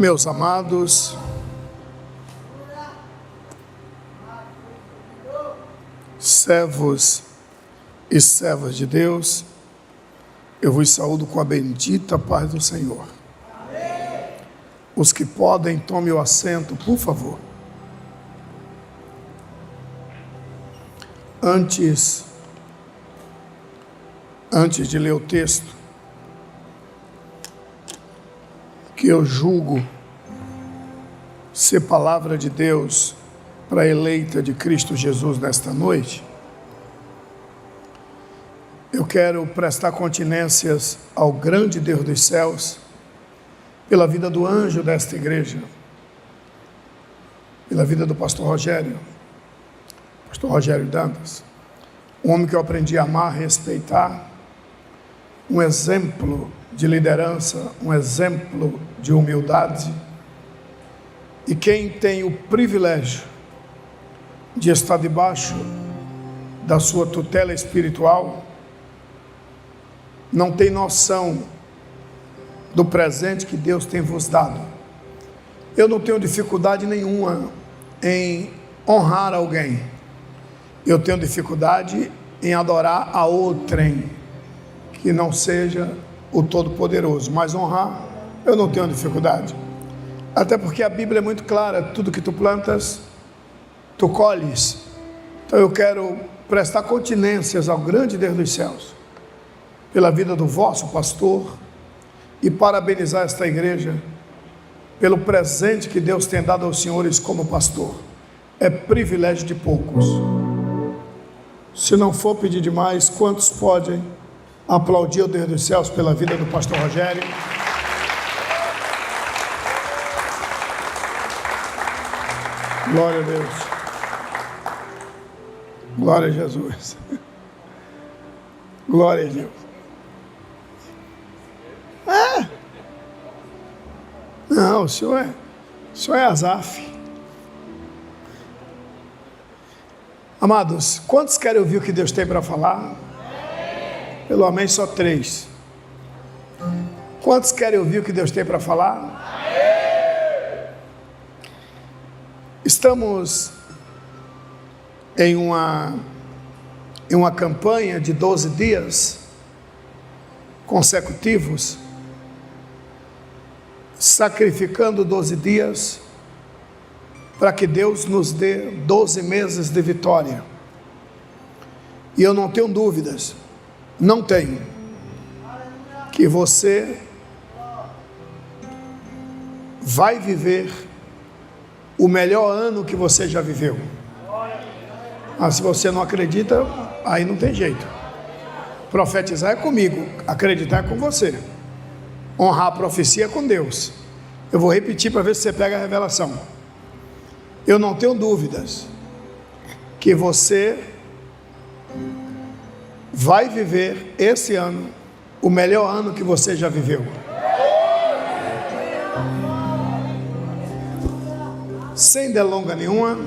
Meus amados, servos e servas de Deus, eu vos saúdo com a bendita paz do Senhor. Amém. Os que podem, tomem o assento, por favor. Antes de ler o texto, que eu julgo ser palavra de Deus para a eleita de Cristo Jesus nesta noite, eu quero prestar continências ao grande Deus dos céus, pela vida do anjo desta igreja, pela vida do pastor Rogério Dantas, um homem que eu aprendi a amar, respeitar, um exemplo de liderança, um exemplo de humildade, e quem tem o privilégio de estar debaixo da sua tutela espiritual, não tem noção do presente que Deus tem vos dado. Eu não tenho dificuldade nenhuma em honrar alguém, eu tenho dificuldade em adorar a outrem, que não seja o Todo-Poderoso, mas honrar eu não tenho dificuldade, até porque a Bíblia é muito clara: tudo que tu plantas, tu colhes. Então eu quero prestar continências ao grande Deus dos céus, pela vida do vosso pastor, e parabenizar esta igreja, pelo presente que Deus tem dado aos senhores como pastor. É privilégio de poucos. Se não for pedir demais, quantos podem aplaudir o Deus dos céus pela vida do pastor Rogério? Glória a Deus. Glória a Jesus. Glória a Deus. Não, o senhor é Asaf. Amados, quantos querem ouvir o que Deus tem para falar? Pelo amém, só 3. Quantos querem ouvir o que Deus tem para falar? Estamos em uma campanha de 12 dias consecutivos, sacrificando 12 dias para que Deus nos dê 12 meses de vitória. E eu não tenho dúvidas, não tenho, que você vai viver o melhor ano que você já viveu. Mas se você não acredita, aí não tem jeito. Profetizar é comigo, acreditar é com você. Honrar a profecia é com Deus. Eu vou repetir para ver se você pega a revelação. Eu não tenho dúvidas que você vai viver esse ano o melhor ano que você já viveu. Sem delonga nenhuma,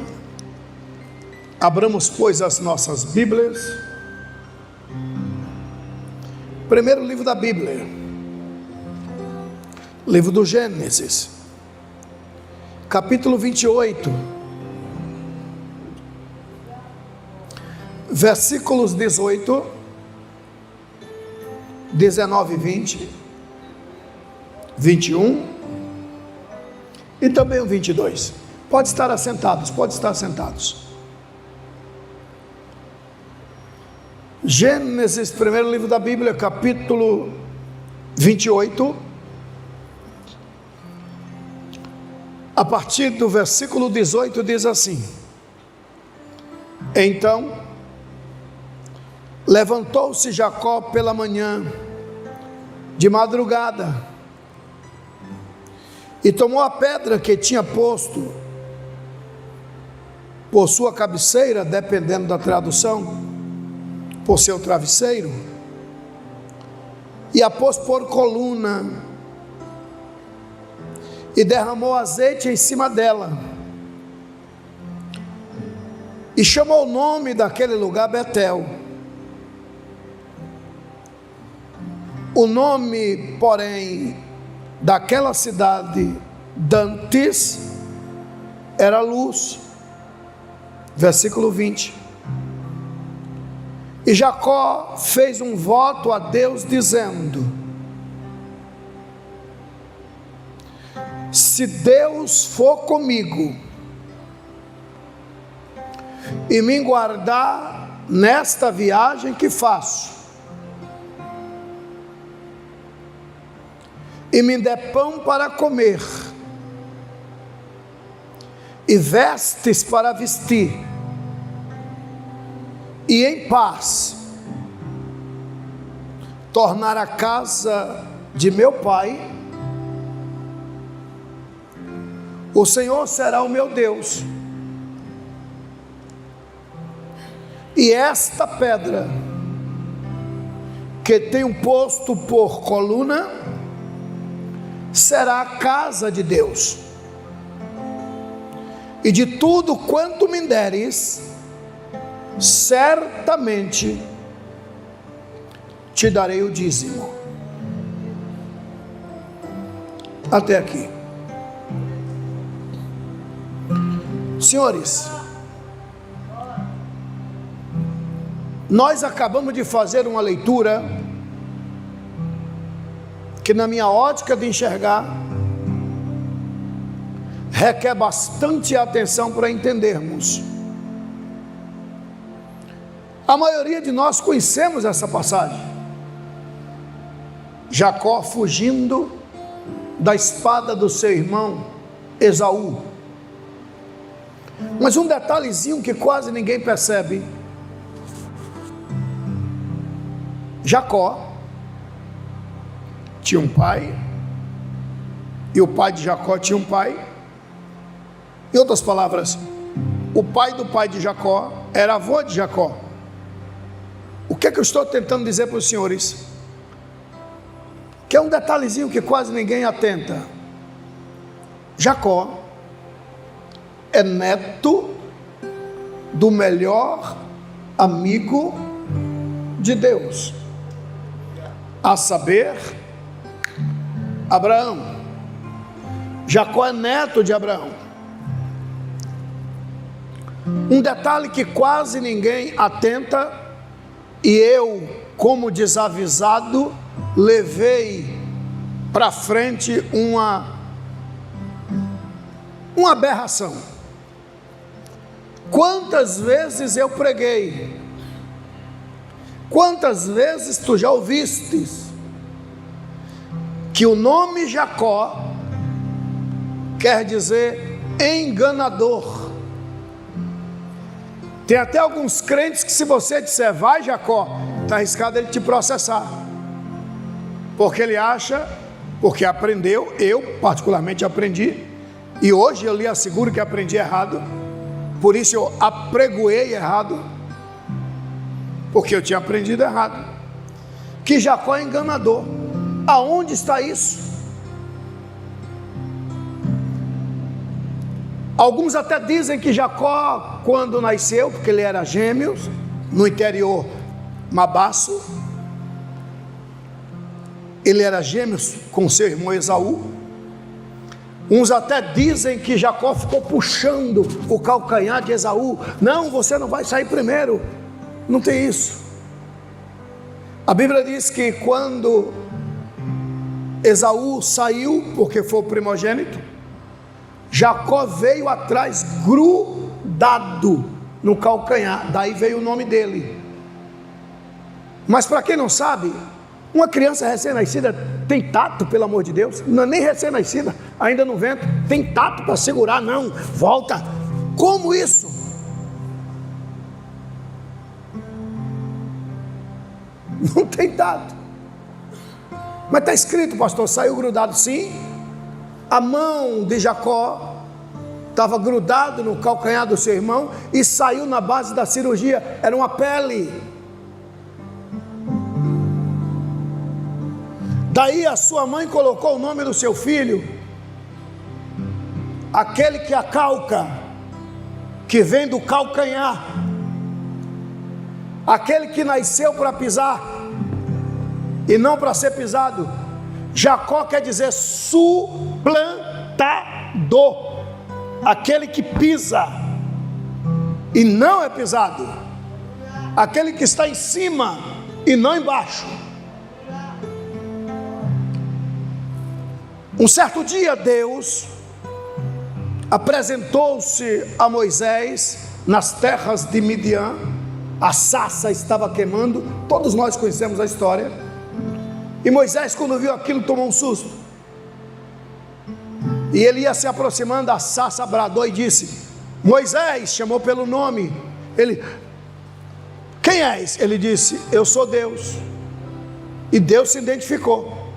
abramos, pois, as nossas Bíblias. Primeiro livro da Bíblia, livro do Gênesis, capítulo 28, versículos 18, 19 e 20, 21 e também o 22. Pode estar assentados. Gênesis, primeiro livro da Bíblia, capítulo 28, a partir do versículo 18, diz assim: Então levantou-se Jacó pela manhã, de madrugada, e tomou a pedra que tinha posto por sua cabeceira, dependendo da tradução, por seu travesseiro, e a pôs por coluna, e derramou azeite em cima dela, e chamou o nome daquele lugar Betel. O nome, porém, daquela cidade dantes era luz. Versículo 20. E Jacó fez um voto a Deus dizendo: se Deus for comigo e me guardar nesta viagem que faço, e me der pão para comer, e vestes para vestir, e em paz tornar a casa de meu pai, o Senhor será o meu Deus, e esta pedra que tenho posto por coluna será a casa de Deus, e de tudo quanto me deres, certamente te darei o dízimo. Até aqui. Senhores, nós acabamos de fazer uma leitura que, na minha ótica de enxergar, requer bastante atenção para entendermos. A maioria de nós conhecemos essa passagem. Jacó fugindo da espada do seu irmão Esaú. Mas um detalhezinho que quase ninguém percebe: Jacó tinha um pai, e o pai de Jacó tinha um pai. Em outras palavras, o pai do pai de Jacó era avô de Jacó. O que é que eu estou tentando dizer para os senhores? Que é um detalhezinho que quase ninguém atenta. Jacó é neto do melhor amigo de Deus, a saber, Abraão. Jacó é neto de Abraão. Um detalhe que quase ninguém atenta, e eu, como desavisado, levei para frente uma aberração. Quantas vezes eu preguei, quantas vezes tu já ouvistes que o nome Jacó quer dizer enganador. Tem até alguns crentes que, se você disser vai Jacó, está arriscado ele te processar, porque ele acha, porque aprendeu, eu particularmente aprendi, e hoje eu lhe asseguro que aprendi errado, por isso eu apregoei errado, porque eu tinha aprendido errado, que Jacó é enganador. Aonde está isso? Alguns até dizem que Jacó, quando nasceu, porque ele era gêmeos, no interior Mabaço, ele era gêmeos com seu irmão Esaú. Uns até dizem que Jacó ficou puxando o calcanhar de Esaú. Não, você não vai sair primeiro. Não tem isso. A Bíblia diz que quando Esaú saiu, porque foi o primogênito, Jacó veio atrás grudado no calcanhar, daí veio o nome dele. Mas para quem não sabe, uma criança recém-nascida tem tato, pelo amor de Deus, não é nem recém-nascida, ainda no ventre, tem tato para segurar, não, volta. Como isso? Não tem tato. Mas está escrito, pastor, saiu grudado. Sim, a mão de Jacó estava grudado no calcanhar do seu irmão e saiu na base da cirurgia, era uma pele. Daí a sua mãe colocou o nome do seu filho, aquele que acalca, que vem do calcanhar, aquele que nasceu para pisar e não para ser pisado. Jacó quer dizer suplantar. aquele que pisa e não é pisado, aquele que está em cima e não embaixo. Um certo dia Deus apresentou-se a Moisés nas terras de Midian. A sarça estava queimando, todos nós conhecemos a história. E Moisés, quando viu aquilo, tomou um susto. E ele ia se aproximando, a sarça bradou e disse: Moisés, chamou pelo nome. Ele: quem és? Ele disse: eu sou Deus. E Deus se identificou: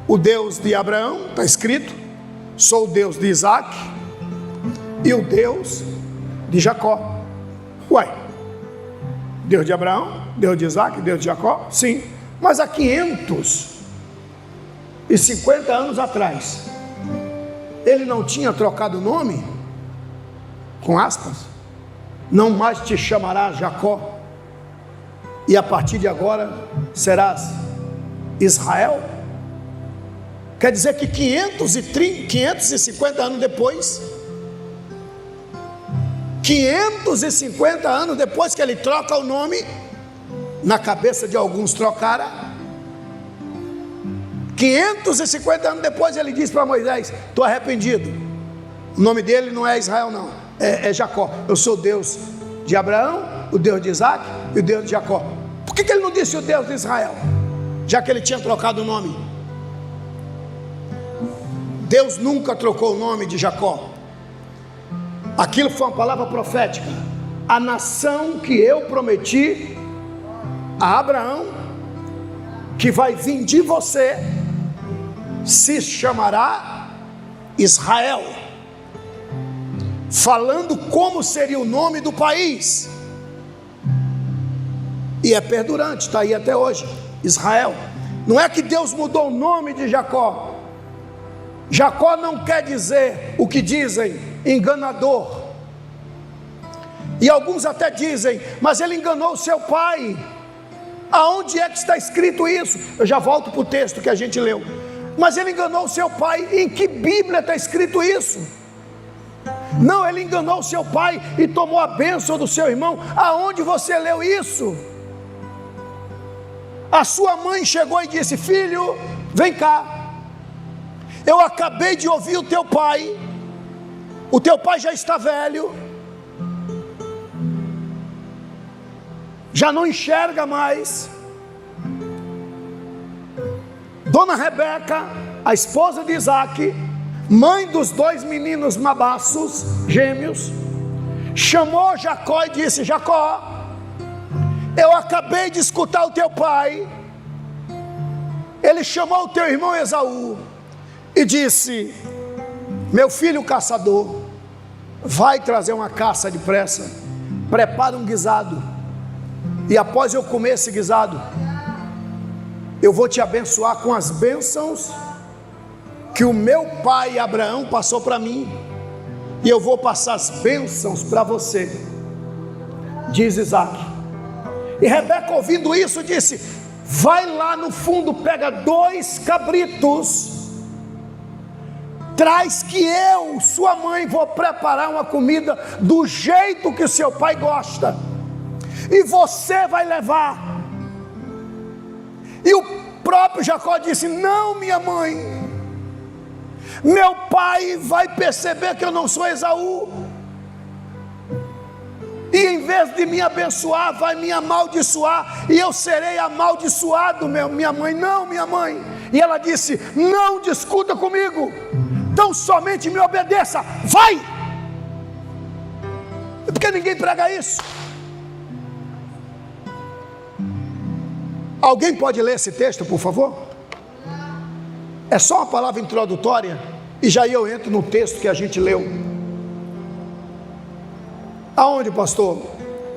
o Deus de Abraão, está escrito, sou o Deus de Isaac e o Deus de Jacó. Uai, Deus de Abraão, Deus de Isaac, Deus de Jacó? Sim, mas há 550 anos atrás, ele não tinha trocado o nome? Com aspas, não mais te chamarás Jacó, e a partir de agora serás Israel. Quer dizer que 550 anos depois, 550 anos depois que ele troca o nome, na cabeça de alguns trocara, 550 anos depois ele diz para Moisés: estou arrependido, o nome dele não é Israel não, é Jacó. Eu sou o Deus de Abraão, o Deus de Isaac e o Deus de Jacó. Por que ele não disse o Deus de Israel, já que ele tinha trocado o nome? Deus nunca trocou o nome de Jacó. Aquilo foi uma palavra profética. A nação que eu prometi a Abraão, que vai vir de você, se chamará Israel, falando como seria o nome do país. E é perdurante, está aí até hoje, Israel. Não é que Deus mudou o nome de Jacó. Jacó não quer dizer o que dizem, enganador. E alguns até dizem: mas ele enganou o seu pai. Aonde é que está escrito isso? Eu já volto para o texto que a gente leu. Mas ele enganou o seu pai. Em que Bíblia está escrito isso? Não, ele enganou o seu pai e tomou a bênção do seu irmão. Aonde você leu isso? A sua mãe chegou e disse: filho, vem cá, eu acabei de ouvir o teu pai já está velho, já não enxerga mais. Dona Rebeca, a esposa de Isaac, mãe dos 2 meninos mabaços, gêmeos, chamou Jacó e disse: Jacó, eu acabei de escutar o teu pai, ele chamou o teu irmão Esaú e disse: meu filho caçador, vai trazer uma caça depressa, prepara um guisado, e após eu comer esse guisado, eu vou te abençoar com as bênçãos que o meu pai Abraão passou para mim, e eu vou passar as bênçãos para você, diz Isaac. E Rebeca, ouvindo isso, disse: vai lá no fundo, pega 2 cabritos, traz que eu, sua mãe, vou preparar uma comida do jeito que o seu pai gosta, e você vai levar. E o próprio Jacó disse: não, minha mãe, meu pai vai perceber que eu não sou Esaú, e em vez de me abençoar, vai me amaldiçoar, e eu serei amaldiçoado. Minha mãe, não, minha mãe. E ela disse: não discuta comigo, então somente me obedeça, vai. Por que ninguém prega isso? Alguém pode ler esse texto, por favor? É só uma palavra introdutória, e já eu entro no texto que a gente leu. Aonde, pastor?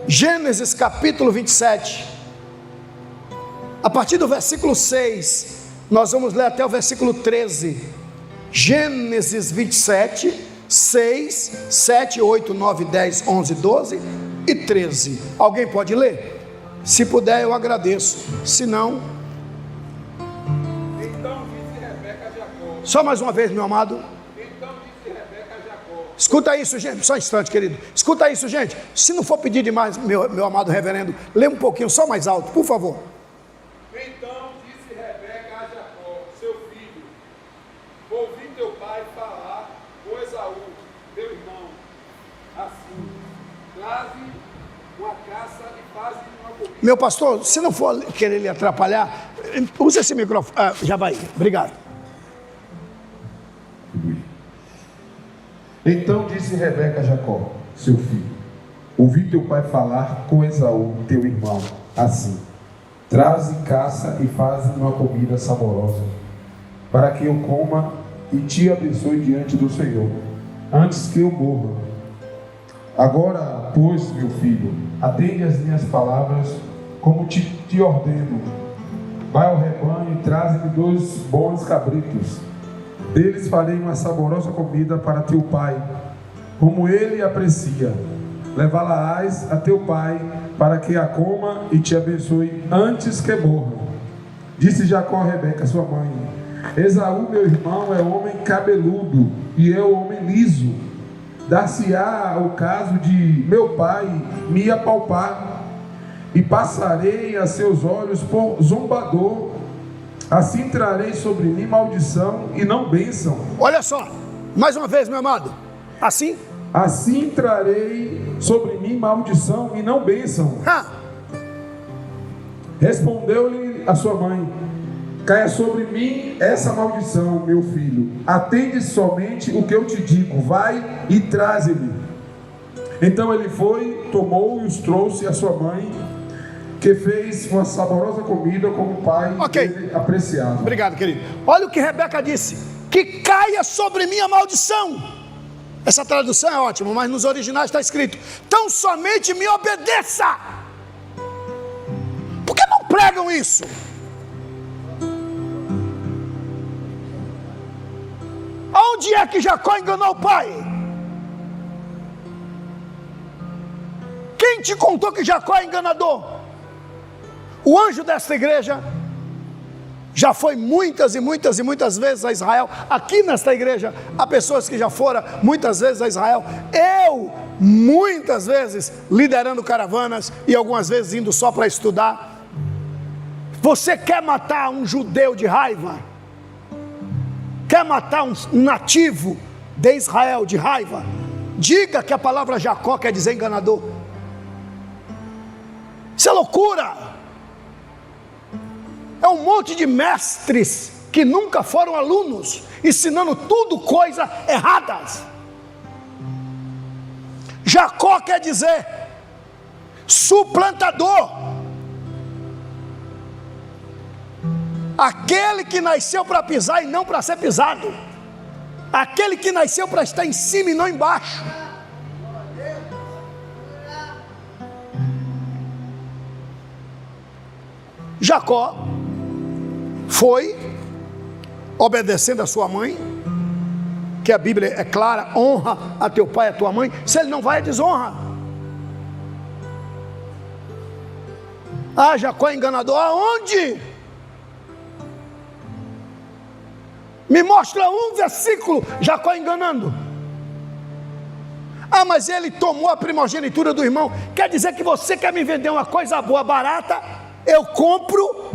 Gênesis capítulo 27, a partir do versículo 6, nós vamos ler até o versículo 13. Gênesis 27, 6, 7, 8, 9, 10, 11, 12 e 13. Alguém pode ler? Se puder, eu agradeço. Se não, então disse Rebeca a Jacó. só mais uma vez, meu amado. Então Escuta isso, gente, só um instante, querido. Escuta isso, gente. Se não for pedir demais, meu amado reverendo, lê um pouquinho, só mais alto, por favor. Então disse Rebeca a Jacó, seu filho: ouvi teu pai falar com Esaú, teu irmão, assim: traze uma caça e faze uma comida. Meu pastor, se não for querer lhe atrapalhar, usa esse microfone. Já vai, obrigado. Então disse Rebeca a Jacó, seu filho: ouvi teu pai falar com Esaú, teu irmão, assim: traze caça e faze uma comida saborosa, para que eu coma e te abençoe diante do Senhor, antes que eu morra. Agora, pois, meu filho, atende às minhas palavras, como te ordeno. Vai ao rebanho e traze-me 2 bons cabritos. Deles farei uma saborosa comida para teu pai, como ele aprecia. Levá-la-ás a teu pai, para que a coma e te abençoe antes que morra. Disse Jacó a Rebeca, sua mãe: Esaú, meu irmão, é homem cabeludo, e eu homem liso. Dar-se-á o caso de meu pai me apalpar, e passarei a seus olhos por zombador. Assim trarei sobre mim maldição e não bênção. Olha só, mais uma vez, meu amado. Assim trarei sobre mim maldição e não bênção. Respondeu-lhe a sua mãe: caia sobre mim essa maldição, meu filho. Atende somente o que eu te digo. Vai e traze-me. Então ele foi, tomou e os trouxe à sua mãe, que fez uma saborosa comida como o pai dele apreciava. Obrigado, querido. Olha o que Rebeca disse: que caia sobre mim a maldição. Essa tradução é ótima, mas nos originais está escrito: tão somente me obedeça. Por que não pregam isso? Onde é que Jacó enganou o pai? Quem te contou que Jacó é enganador? O anjo desta igreja já foi muitas vezes a Israel. Aqui nesta igreja há pessoas que já foram muitas vezes a Israel. Eu, muitas vezes, liderando caravanas e algumas vezes indo só para estudar. Você quer matar um judeu de raiva? Quer matar um nativo de Israel de raiva? Diga que a palavra Jacó quer dizer enganador. Isso é loucura. É um monte de mestres que nunca foram alunos, ensinando tudo coisas erradas. Jacó quer dizer suplantador. Aquele que nasceu para pisar e não para ser pisado. Aquele que nasceu para estar em cima e não embaixo. Jacó foi obedecendo a sua mãe, que a Bíblia é clara: honra a teu pai e a tua mãe. Se ele não vai, é desonra. Jacó é enganador. Aonde? Me mostra um versículo Jacó enganando. Mas ele tomou a primogenitura do irmão. Quer dizer que você quer me vender uma coisa boa, barata, eu compro.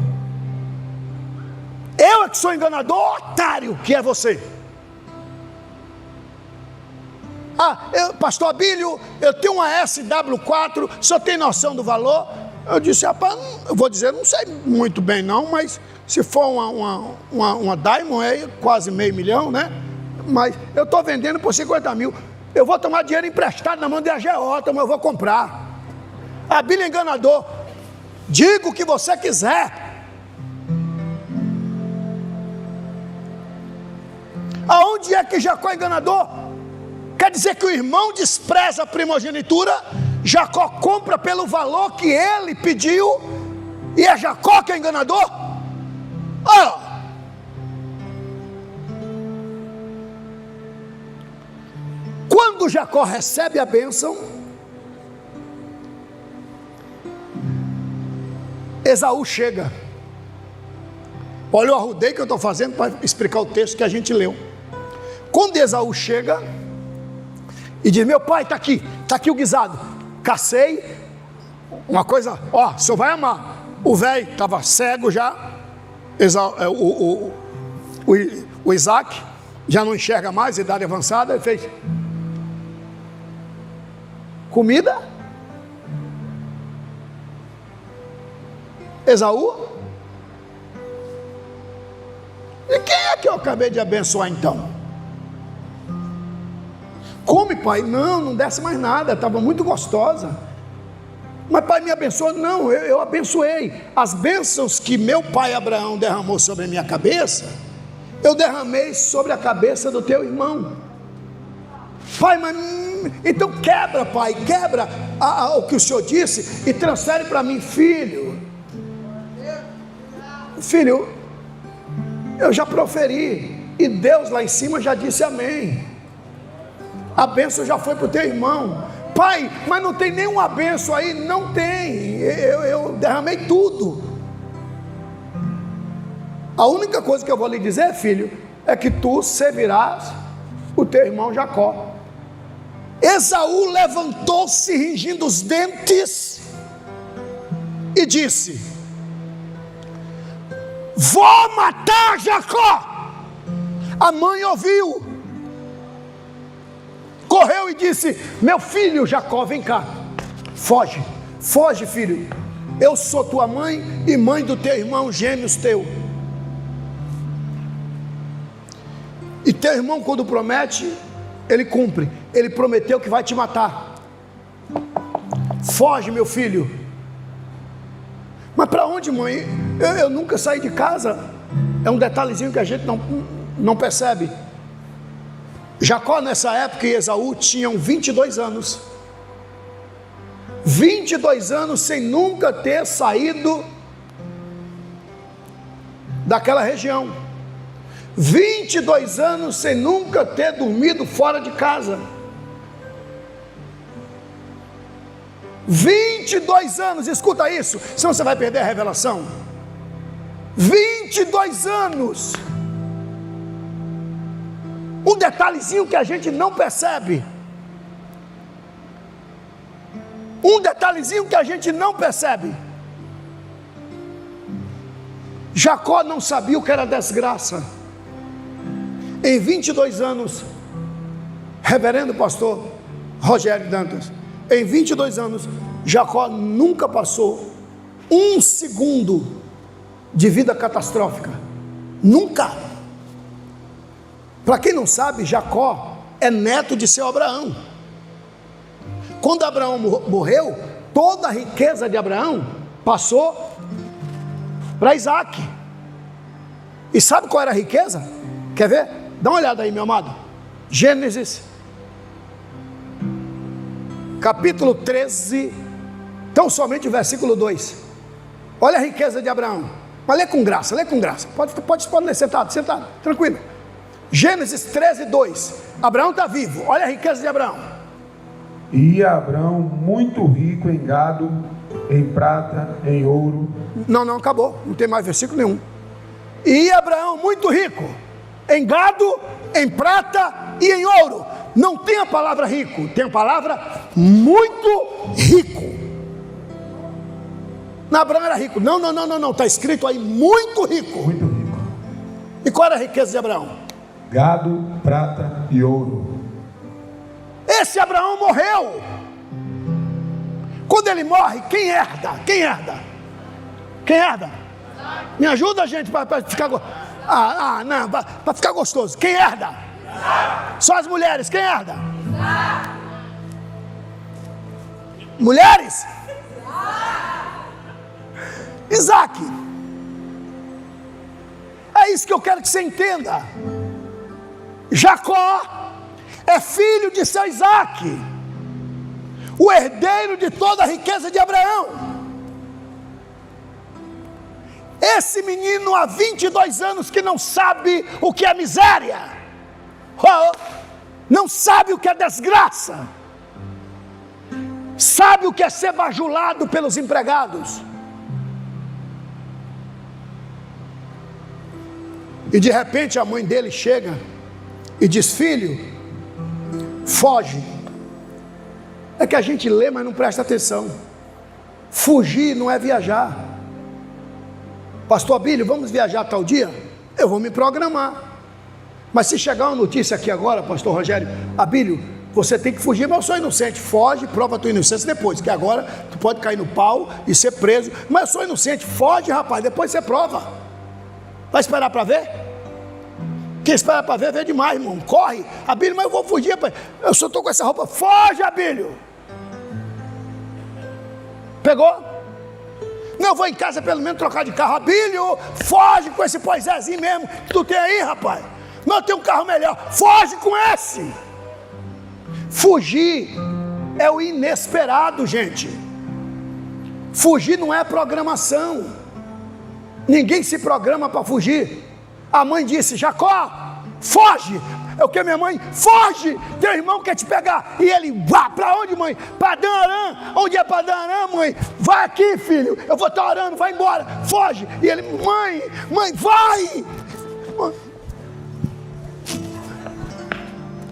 Eu é que sou enganador, otário que é você. Pastor Abílio, eu tenho uma SW4, só tem noção do valor? Eu disse: rapaz, eu vou dizer, não sei muito bem não, mas se for uma Diamond é quase $500 mil, né? Mas eu estou vendendo por 50 mil. Eu vou tomar dinheiro emprestado na mão de agiota, mas eu vou comprar. Abílio enganador. Diga o que você quiser. Aonde é que Jacó é enganador? Quer dizer que o irmão despreza a primogenitura, Jacó compra pelo valor que ele pediu, e é Jacó que é enganador? Quando Jacó recebe a bênção, Esaú chega. Olha o arrudeio que eu estou fazendo para explicar o texto que a gente leu. Quando Esaú chega, e diz: meu pai, está aqui o guisado. Cacei, uma coisa, ó, o senhor vai amar. O velho estava cego já, o Isaac já não enxerga mais, idade avançada, ele fez: comida? Esaú? E quem é que eu acabei de abençoar então? Come, pai. Não desce mais nada, estava muito gostosa. Mas pai, me abençoa? Não, eu abençoei. As bênçãos que meu pai Abraão derramou sobre a minha cabeça, eu derramei sobre a cabeça do teu irmão. Pai, mas então quebra, pai, quebra o que o senhor disse e transfere para mim. Filho, eu já proferi, e Deus lá em cima já disse amém. A bênção já foi para o teu irmão. Pai, mas não tem nenhuma bênção aí? Não tem, eu derramei tudo. A única coisa que eu vou lhe dizer, filho, é que tu servirás o teu irmão Jacó. Esaú levantou-se rangindo os dentes e disse: vou matar Jacó. A mãe ouviu, correu e disse: meu filho Jacó, vem cá, foge filho, eu sou tua mãe e mãe do teu irmão, gêmeos teu. E teu irmão, quando promete, ele cumpre. Ele prometeu que vai te matar. Foge, meu filho. Mas para onde, mãe? Eu nunca saí de casa. É um detalhezinho que a gente não percebe. Jacó, nessa época, e Esaú tinham 22 anos. 22 anos sem nunca ter saído daquela região. 22 anos sem nunca ter dormido fora de casa. 22 anos, escuta isso, senão você vai perder a revelação. 22 anos. Um detalhezinho que a gente não percebe. Um detalhezinho que a gente não percebe. Jacó não sabia o que era desgraça. Em 22 anos, reverendo pastor Rogério Dantas, em 22 anos, Jacó nunca passou um segundo de vida catastrófica. Nunca. Para quem não sabe, Jacó é neto de seu Abraão. Quando Abraão morreu, toda a riqueza de Abraão passou para Isaac. E sabe qual era a riqueza? Quer ver? Dá uma olhada aí, meu amado. Gênesis capítulo 13, tão somente o versículo 2. Olha a riqueza de Abraão. Mas lê com graça, lê com graça. Pode ler sentado, tranquilo. Gênesis 13, 2. Abraão está vivo, olha a riqueza de Abraão. E Abraão muito rico em gado, em prata, em ouro. Não, acabou, não tem mais versículo nenhum. E Abraão muito rico em gado, em prata e em ouro. Não tem a palavra rico, tem a palavra muito rico. Abraão era rico. Não, está escrito aí muito rico. Muito rico. E qual era a riqueza de Abraão? Gado, prata e ouro. Esse Abraão morreu. Quando ele morre, quem herda? Quem herda? Me ajuda, gente, para ficar para ficar gostoso. Quem herda? Só as mulheres. Quem herda? Mulheres? Isaac. É isso que eu quero que você entenda. Jacó é filho de seu Isaac, o herdeiro de toda a riqueza de Abraão. Esse menino há 22 anos que não sabe o que é miséria, não sabe o que é desgraça, sabe o que é ser bajulado pelos empregados. E de repente a mãe dele chega e diz: filho, foge, É que a gente lê, mas não presta atenção. Fugir não é viajar. Pastor Abílio, vamos viajar tal dia? Eu vou me programar. Mas se chegar uma notícia aqui agora, pastor Rogério, Abílio, você tem que fugir, mas eu sou inocente. Foge, prova a tua inocência depois, que agora tu pode cair no pau e ser preso. Mas eu sou inocente, foge, rapaz, depois você prova. Vai esperar para ver? Quem espera para ver, vê demais, irmão. Corre, Abílio, mas eu vou fugir, rapaz. Eu só estou com essa roupa. Foge, Abílio. Pegou? Não, eu vou em casa pelo menos trocar de carro. Abílio, foge com esse poisézinho mesmo que tu tem aí, rapaz. Não, eu tenho um carro melhor. Foge com esse. Fugir é o inesperado, gente. Fugir não é programação. Ninguém se programa para fugir. A mãe disse, Jacó, foge. É o que minha mãe? Foge, teu irmão quer te pegar. E ele, vá, para onde, mãe? Para Dan-Aram. Onde é para Dan-Aram, mãe? Vai aqui, filho, eu vou estar orando, vai embora, foge. E ele, mãe, vai.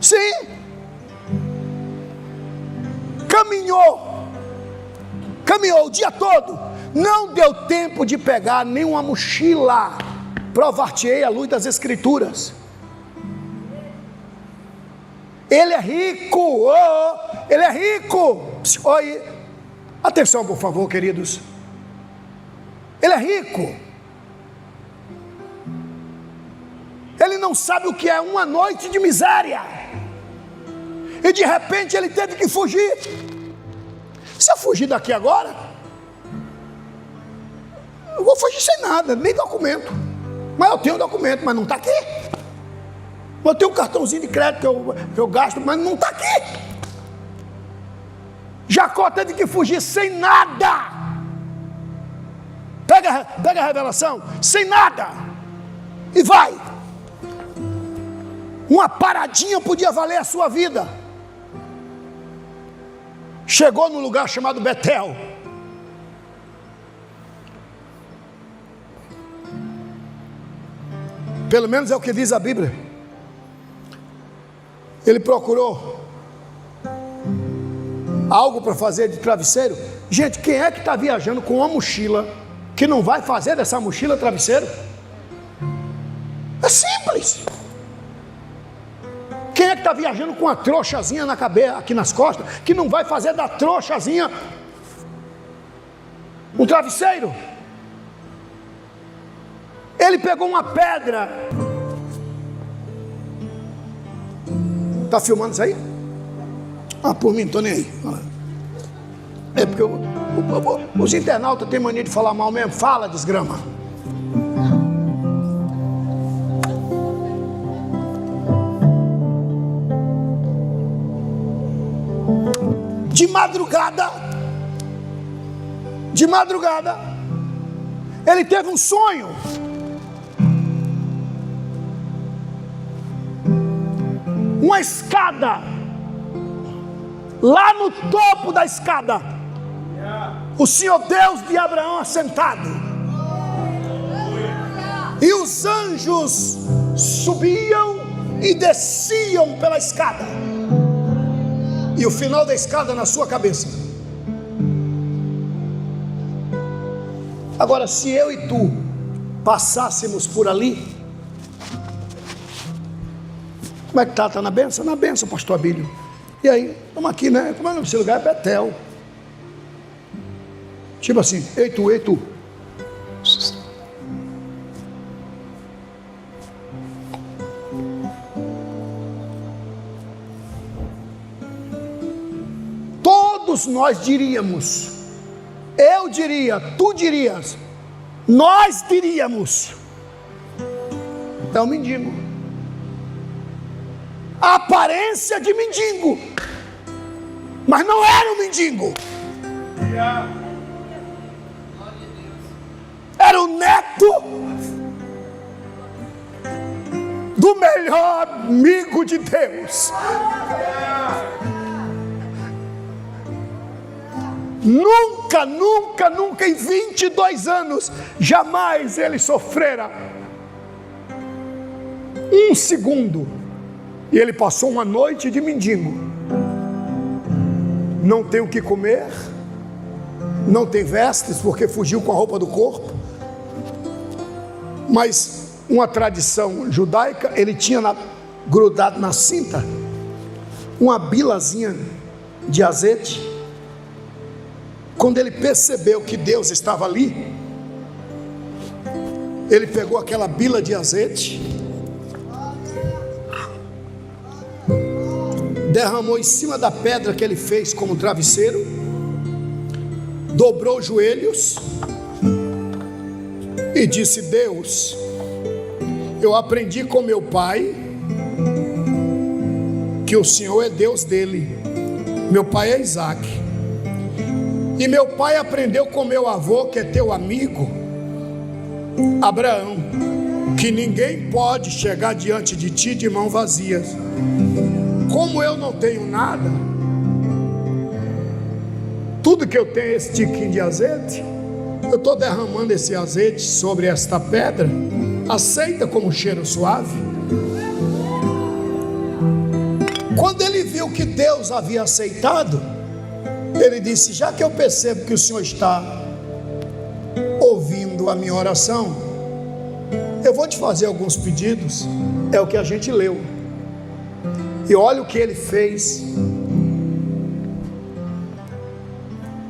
Sim. Caminhou o dia todo. Não deu tempo de pegar nenhuma mochila. Provar-te-ei a luz das Escrituras. Ele é rico, ele é rico. Oi, atenção por favor, queridos. Ele é rico. Ele não sabe o que é uma noite de miséria. E de repente ele teve que fugir. Se eu fugir daqui agora, eu vou fugir sem nada, nem documento. Mas eu tenho documento, mas não está aqui. Eu tenho um cartãozinho de crédito que eu gasto, mas não está aqui. Jacó teve que fugir sem nada. Pega a revelação, sem nada. E vai. Uma paradinha podia valer a sua vida. Chegou num lugar chamado Betel. Pelo menos é o que diz a Bíblia. Ele procurou algo para fazer de travesseiro. Gente, quem é que está viajando com uma mochila que não vai fazer dessa mochila travesseiro? É simples. Quem é que está viajando com uma trouxazinha na cabeça, aqui nas costas, que não vai fazer da trouxazinha um travesseiro? Ele pegou uma pedra. Está filmando isso aí? Ah, por mim, não estou nem aí. É porque os internautas têm mania de falar mal mesmo. Fala, desgrama. De madrugada, ele teve um sonho. Uma escada. Lá no topo da escada, o Senhor Deus de Abraão assentado. E os anjos subiam e desciam pela escada. E o final da escada na sua cabeça. Agora, se eu e tu passássemos por ali, como é que está? Está na bênção? Na bênção, pastor Abílio. E aí, estamos aqui, né? Como é o nome desse lugar? É Betel. Tipo assim, ei tu. Todos nós diríamos, eu diria, tu dirias, nós diríamos, é um mendigo. A aparência de mendigo, mas não era um mendigo. Era o neto do melhor amigo de Deus. Nunca em 22 anos, jamais ele sofrera um segundo. E ele passou uma noite de mendigo. não tem o que comer, não tem vestes, porque fugiu com a roupa do corpo. Mas uma tradição judaica, ele tinha grudado na cinta uma bilazinha de azeite. Quando ele percebeu que Deus estava ali, ele pegou aquela bila de azeite, derramou em cima da pedra que ele fez como travesseiro, dobrou os joelhos e disse: Deus, eu aprendi com meu pai que o Senhor é Deus dele. Meu pai é Isaac, e meu pai aprendeu com meu avô, que é teu amigo, Abraão, que ninguém pode chegar diante de ti de mãos vazias. Como eu não tenho nada, tudo que eu tenho é esse tiquinho de azeite, eu estou derramando esse azeite sobre esta pedra, aceita como cheiro suave. Quando ele viu que Deus havia aceitado, ele disse: já que eu percebo que o Senhor está ouvindo a minha oração, eu vou te fazer alguns pedidos. É o que a gente leu. E olha o que ele fez.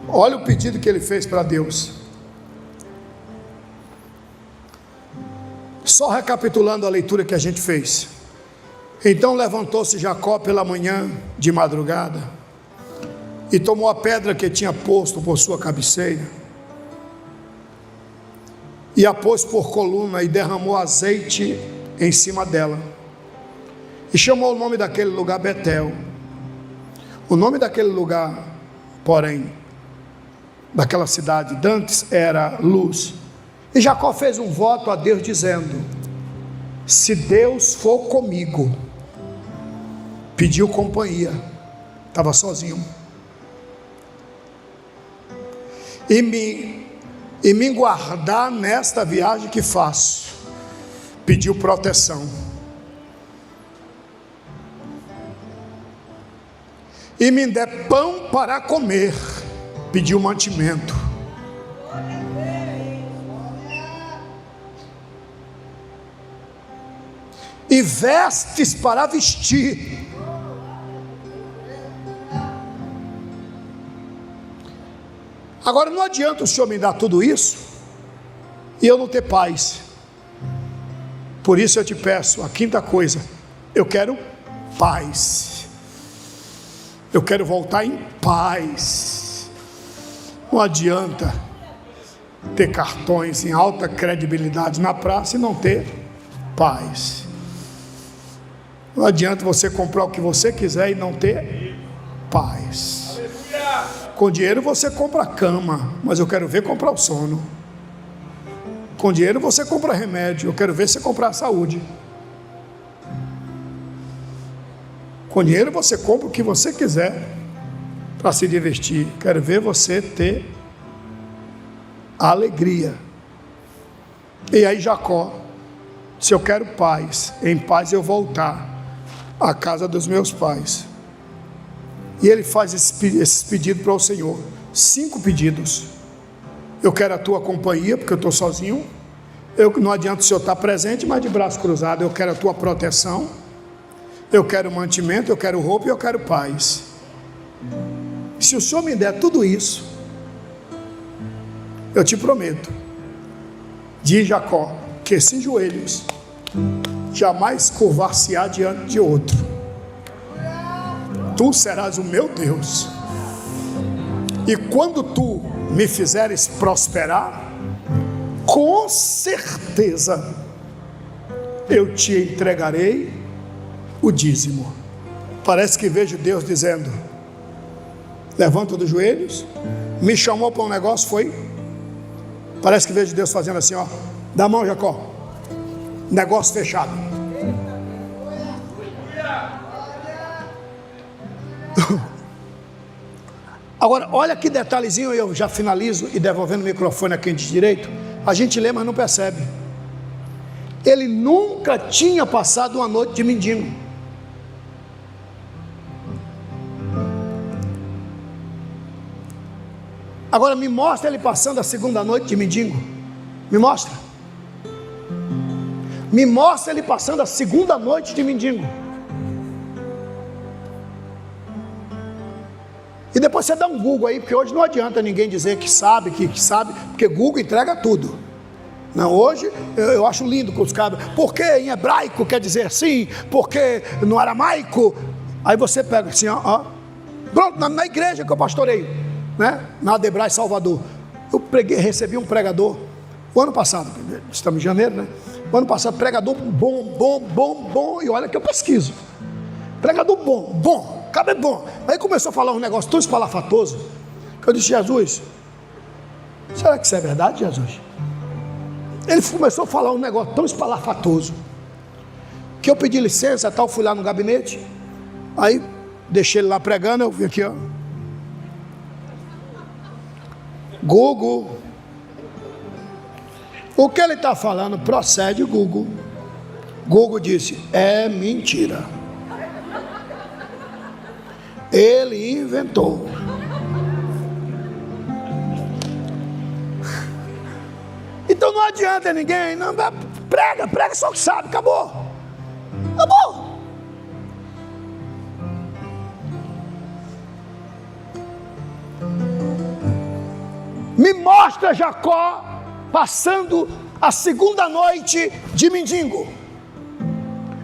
Olha o pedido que ele fez para Deus. Só recapitulando a leitura que a gente fez. Então levantou-se Jacó pela manhã de madrugada e tomou a pedra que tinha posto por sua cabeceira e a pôs por coluna e derramou azeite em cima dela e chamou o nome daquele lugar Betel. O nome daquele lugar, porém, daquela cidade dantes, era Luz. E Jacó fez um voto a Deus dizendo: se Deus for comigo, pediu companhia, estava sozinho, e me guardar nesta viagem que faço, pediu proteção, e me der pão para comer, pediu mantimento, e vestes para vestir. Agora não adianta o Senhor me dar tudo isso e eu não ter paz. Por isso eu te peço a quinta coisa: eu quero paz. Eu quero voltar em paz. Não adianta ter cartões em alta credibilidade na praça e não ter paz. Não adianta você comprar o que você quiser e não ter paz. Com dinheiro você compra a cama, mas eu quero ver comprar o sono. Com dinheiro você compra remédio, eu quero ver você comprar a saúde. Com dinheiro você compra o que você quiser para se divertir, quero ver você ter alegria. E aí Jacó, se eu quero paz, em paz eu voltar à casa dos meus pais. E ele faz esse pedido para o Senhor, 5 pedidos. Eu quero a tua companhia, porque eu estou sozinho. Não adianta o Senhor estar presente, mas de braço cruzado. Eu quero a tua proteção, eu quero mantimento, eu quero roupa e eu quero paz. Se o Senhor me der tudo isso, eu te prometo, diz Jacó, que esses joelhos jamais curvar-se-á diante de outro. Tu serás o meu Deus, e quando tu me fizeres prosperar, com certeza eu te entregarei o dízimo. Parece que vejo Deus dizendo: levanta dos joelhos, me chamou para um negócio, foi. Parece que vejo Deus fazendo assim, ó, dá a mão, Jacó, negócio fechado. Agora, olha que detalhezinho, eu já finalizo e devolvendo o microfone a quem diz direito. A gente lê, mas não percebe. Ele nunca tinha passado uma noite de mendigo. Agora me mostra ele passando a segunda noite de mendigo. Me mostra. Me mostra ele passando a segunda noite de mendigo. E depois você dá um Google aí, porque hoje não adianta ninguém dizer que sabe, porque Google entrega tudo. Não, hoje eu acho lindo com os caras, porque em hebraico quer dizer assim, porque no aramaico. Aí você pega assim, ó. Pronto, na igreja que eu pastoreio, né? Na Adebrai Salvador. Eu recebi um pregador, o ano passado, estamos em janeiro, né? O ano passado, pregador bom, e olha que eu pesquiso. Pregador bom, cara é bom. Aí começou a falar um negócio tão espalafatoso, que eu disse: Jesus, será que isso é verdade, Jesus? Ele começou a falar um negócio tão espalafatoso, que eu pedi licença, tal, fui lá no gabinete, aí deixei ele lá pregando, eu vim aqui, ó. Google. O que ele está falando procede, Google. Google disse: é mentira. Ele inventou. Então não adianta ninguém, não, prega só que sabe, acabou. Me mostra Jacó passando a segunda noite de mendigo.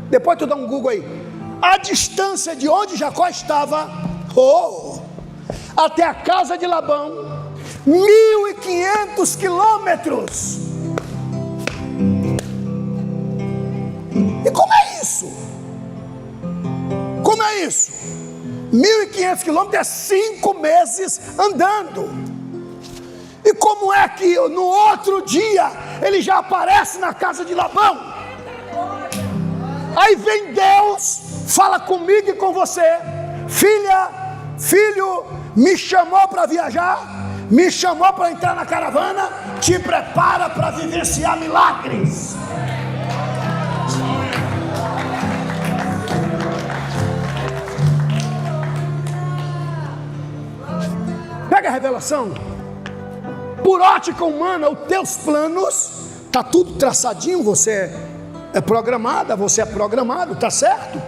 Depois tu dá um Google aí. A distância de onde Jacó estava, até a casa de Labão, 1.500 quilômetros. E como é isso? 1.500 quilômetros é 5 meses andando. E como é que no outro dia ele já aparece na casa de Labão? Aí vem Deus, fala comigo e com você: filho, me chamou para viajar, me chamou para entrar na caravana, te prepara para vivenciar milagres. Pega a revelação. Por ótica humana, os teus planos, está tudo traçadinho, você é programada, você é programado, está certo?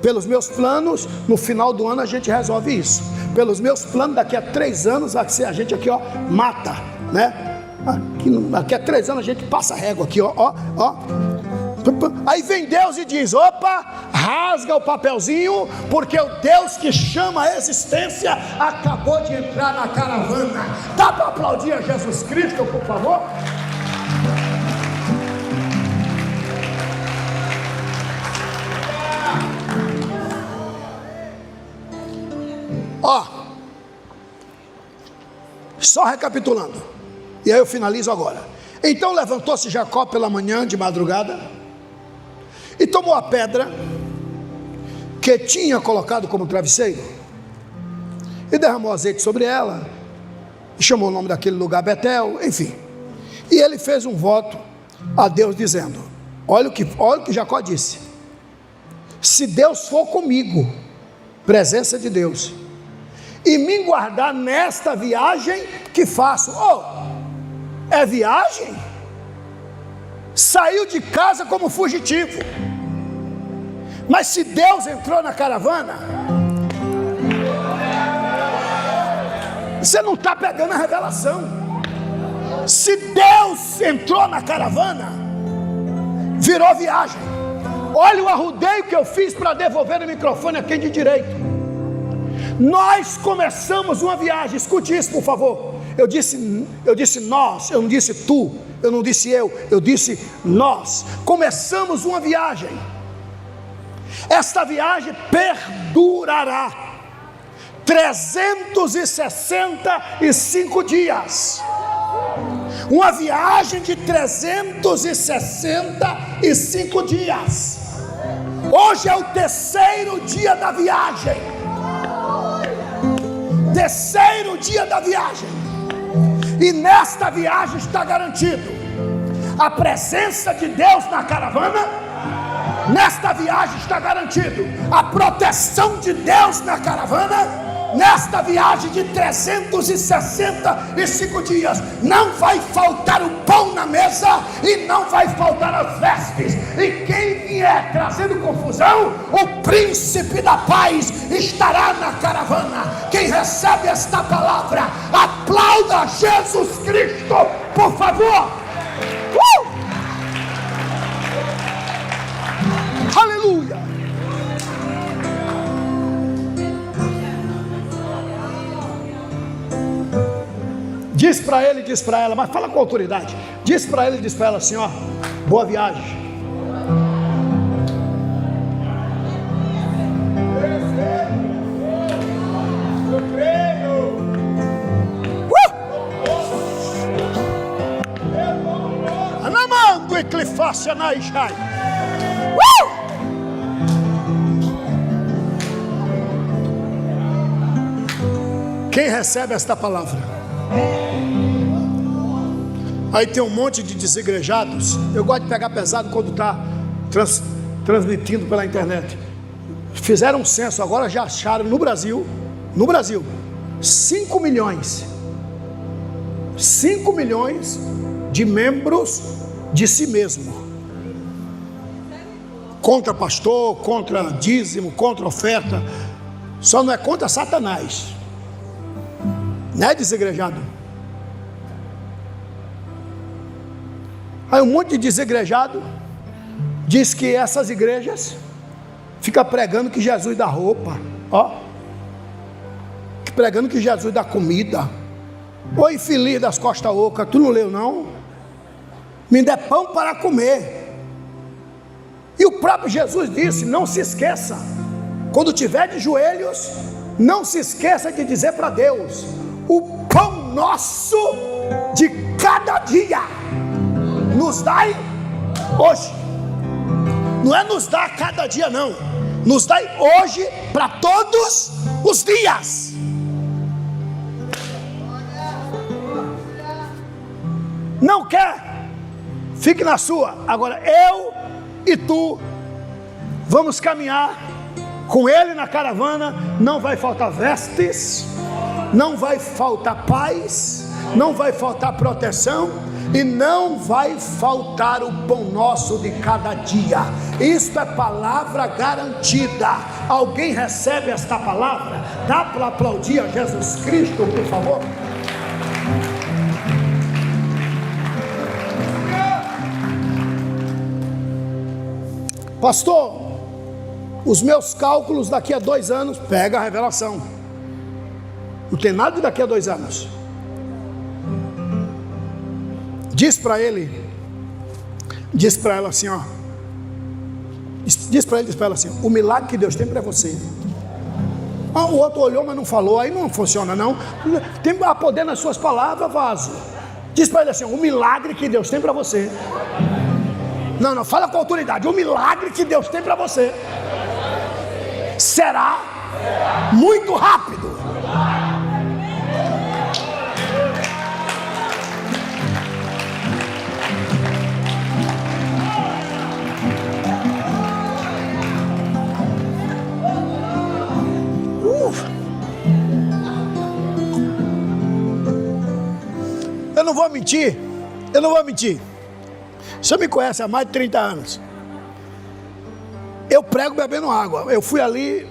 Pelos meus planos, no final do ano a gente resolve isso. Pelos meus planos, daqui a 3 anos, a gente aqui, ó, mata, né? Daqui a 3 anos a gente passa a régua aqui, ó. Aí vem Deus e diz: opa, rasga o papelzinho, porque o Deus que chama a existência acabou de entrar na caravana. Dá para aplaudir a Jesus Cristo, por favor? Só recapitulando, e aí eu finalizo agora. Então levantou-se Jacó pela manhã, de madrugada, e tomou a pedra que tinha colocado como travesseiro, e derramou azeite sobre ela, e chamou o nome daquele lugar Betel, enfim. E ele fez um voto a Deus, dizendo: olha o que Jacó disse: se Deus for comigo, presença de Deus, e me guardar nesta viagem que faço. É viagem? Saiu de casa como fugitivo, mas se Deus entrou na caravana, você não está pegando a revelação. Se Deus entrou na caravana, virou viagem. Olha o arrudeio que eu fiz para devolver o microfone a quem de direito. Nós começamos uma viagem, escute isso por favor. Eu disse nós, eu não disse tu, eu não disse eu disse nós. Começamos uma viagem. Esta viagem perdurará 365 dias. Uma viagem de 365 dias. Hoje é o 3º dia da viagem. Terceiro dia da viagem. E nesta viagem está garantido a presença de Deus na caravana. Nesta viagem está garantido a proteção de Deus na caravana. nesta viagem de 365 dias, não vai faltar o pão na mesa e não vai faltar as vestes. E quem vier trazendo confusão, o príncipe da paz estará na caravana. Quem recebe esta palavra, aplauda Jesus Cristo, por favor. Aleluia. Diz para ele, diz para ela, mas fala com autoridade. Diz para ele, diz para ela assim, ó: boa viagem. Anamando eclifácia na Ijai. Quem recebe esta palavra? Aí tem um monte de desigrejados. Eu gosto de pegar pesado quando está transmitindo pela internet. Fizeram um censo, agora já acharam no Brasil 5 milhões de membros de si mesmo. Contra pastor, contra dízimo, contra oferta. Só não é contra Satanás. Não é desigrejado? Aí um monte de desigrejado diz que essas igrejas ficam pregando que Jesus dá roupa, ó, pregando que Jesus dá comida. Ô infeliz das costas ocas, tu não leu não? Me dê pão para comer. E o próprio Jesus disse: não se esqueça, quando tiver de joelhos, não se esqueça de dizer para Deus: o pão nosso de cada dia nos dai hoje. Não é nos dá cada dia não, nos dai hoje para todos os dias. Não quer? Fique na sua. Agora eu e tu vamos caminhar com ele na caravana. Não vai faltar vestes, não vai faltar paz, não vai faltar proteção e não vai faltar o pão nosso de cada dia. Isto é palavra garantida. Alguém recebe esta palavra? Dá para aplaudir a Jesus Cristo, por favor? Pastor, os meus cálculos daqui a 2 anos, pega a revelação. Não tem nada daqui a 2 anos. Diz para ele, diz para ela assim, ó. Diz para ele, diz para ela assim: o milagre que Deus tem para você. Ah, o outro olhou, mas não falou. Aí não funciona não. Tem poder nas suas palavras, vaso. Diz para ele assim: o milagre que Deus tem para você. Não, fala com autoridade. O milagre que Deus tem para você será muito rápido. Eu não vou mentir. O senhor me conhece há mais de 30 anos. Eu prego bebendo água. Eu fui ali,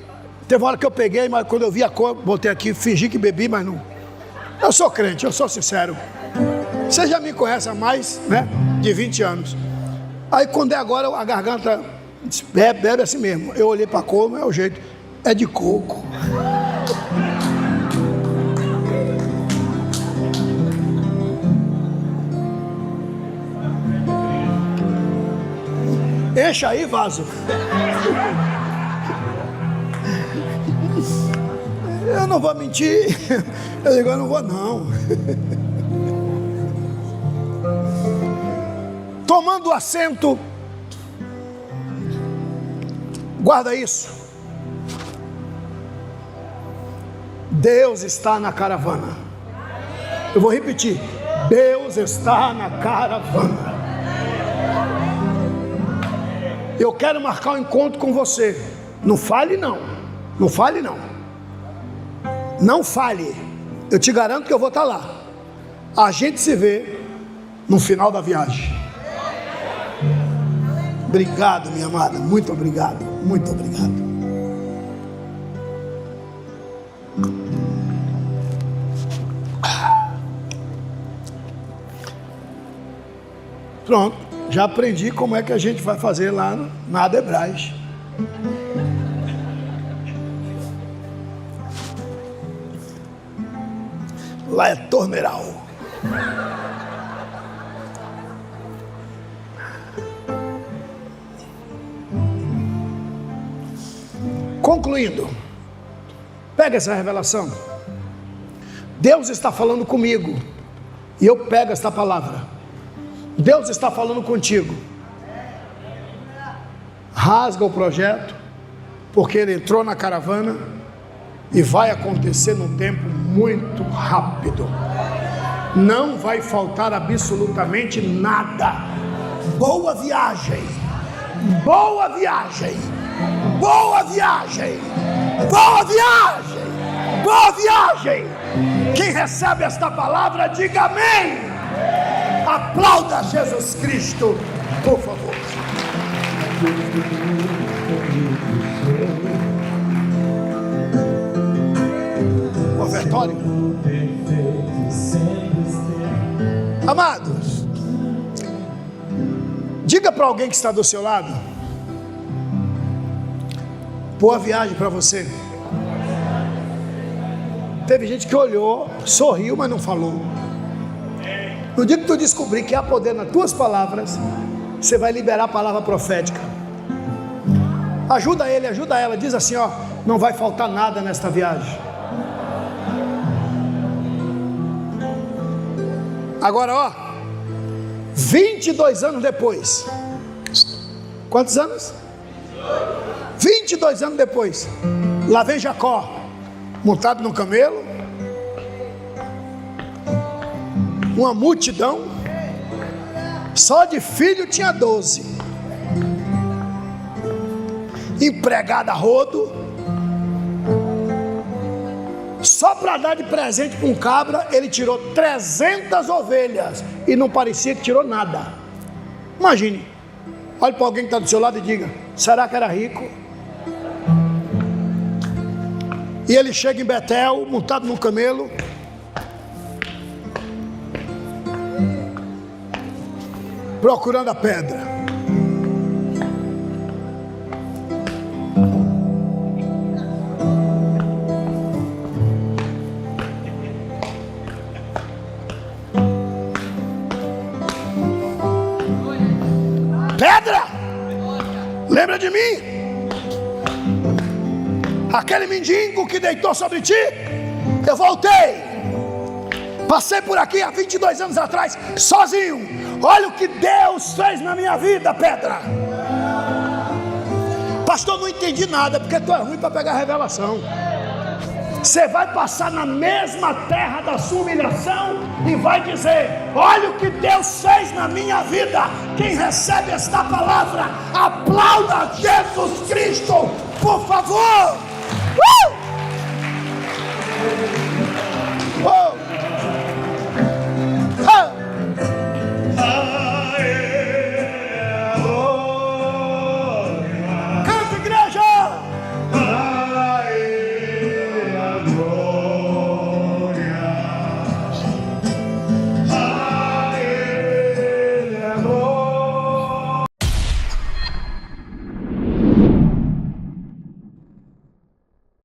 teve uma hora que eu peguei, mas quando eu vi a cor, botei aqui, fingi que bebi, mas não. Eu sou crente, eu sou sincero. Você já me conhece há mais, né, de 20 anos. Aí quando é agora, a garganta bebe assim mesmo. Eu olhei para a cor, não é o jeito, é de coco. Encha aí, vaso. Eu não vou mentir. Eu digo, eu não vou não. Tomando assento. Guarda isso. Deus está na caravana. Eu vou repetir. Deus está na caravana. Eu quero marcar um encontro com você. Não fale não. Não fale não. Não falhe, eu te garanto que eu vou estar lá. A gente se vê no final da viagem. Obrigado, minha amada, muito obrigado, muito obrigado. Pronto, já aprendi como é que a gente vai fazer lá na Adebras. Lá é torneral. Concluindo, pega essa revelação. Deus está falando comigo e eu pego esta palavra. Deus está falando contigo. Rasga o projeto, porque ele entrou na caravana e vai acontecer num tempo muito rápido. Não vai faltar absolutamente nada. Boa viagem, boa viagem, boa viagem, boa viagem, boa viagem. Quem recebe esta palavra, diga amém. Aplauda Jesus Cristo, por favor. Ofertório. Amados, diga para alguém que está do seu lado: boa viagem para você. Teve gente que olhou, sorriu, mas não falou. No dia que tu descobrir que há poder nas tuas palavras, você vai liberar a palavra profética. Ajuda ele, ajuda ela. Diz assim, ó: não vai faltar nada nesta viagem. Agora, ó, 22 anos depois. Quantos anos? 22 anos depois. Lá vem Jacó, montado no camelo, uma multidão, só de filho tinha 12, empregada a rodo. Só para dar de presente para um cabra, ele tirou 300 ovelhas e não parecia que tirou nada. Imagine, olhe para alguém que está do seu lado e diga: será que era rico? E ele chega em Betel, montado num camelo, procurando a pedra. Pedra, lembra de mim? Aquele mendigo que deitou sobre ti? Eu voltei, passei por aqui há 22 anos atrás, sozinho. Olha o que Deus fez na minha vida, pedra. Pastor, não entendi nada, porque tu é ruim para pegar a revelação. Você vai passar na mesma terra da sua humilhação e vai dizer: olha o que Deus fez na minha vida. Quem recebe esta palavra, aplauda Jesus Cristo, por favor.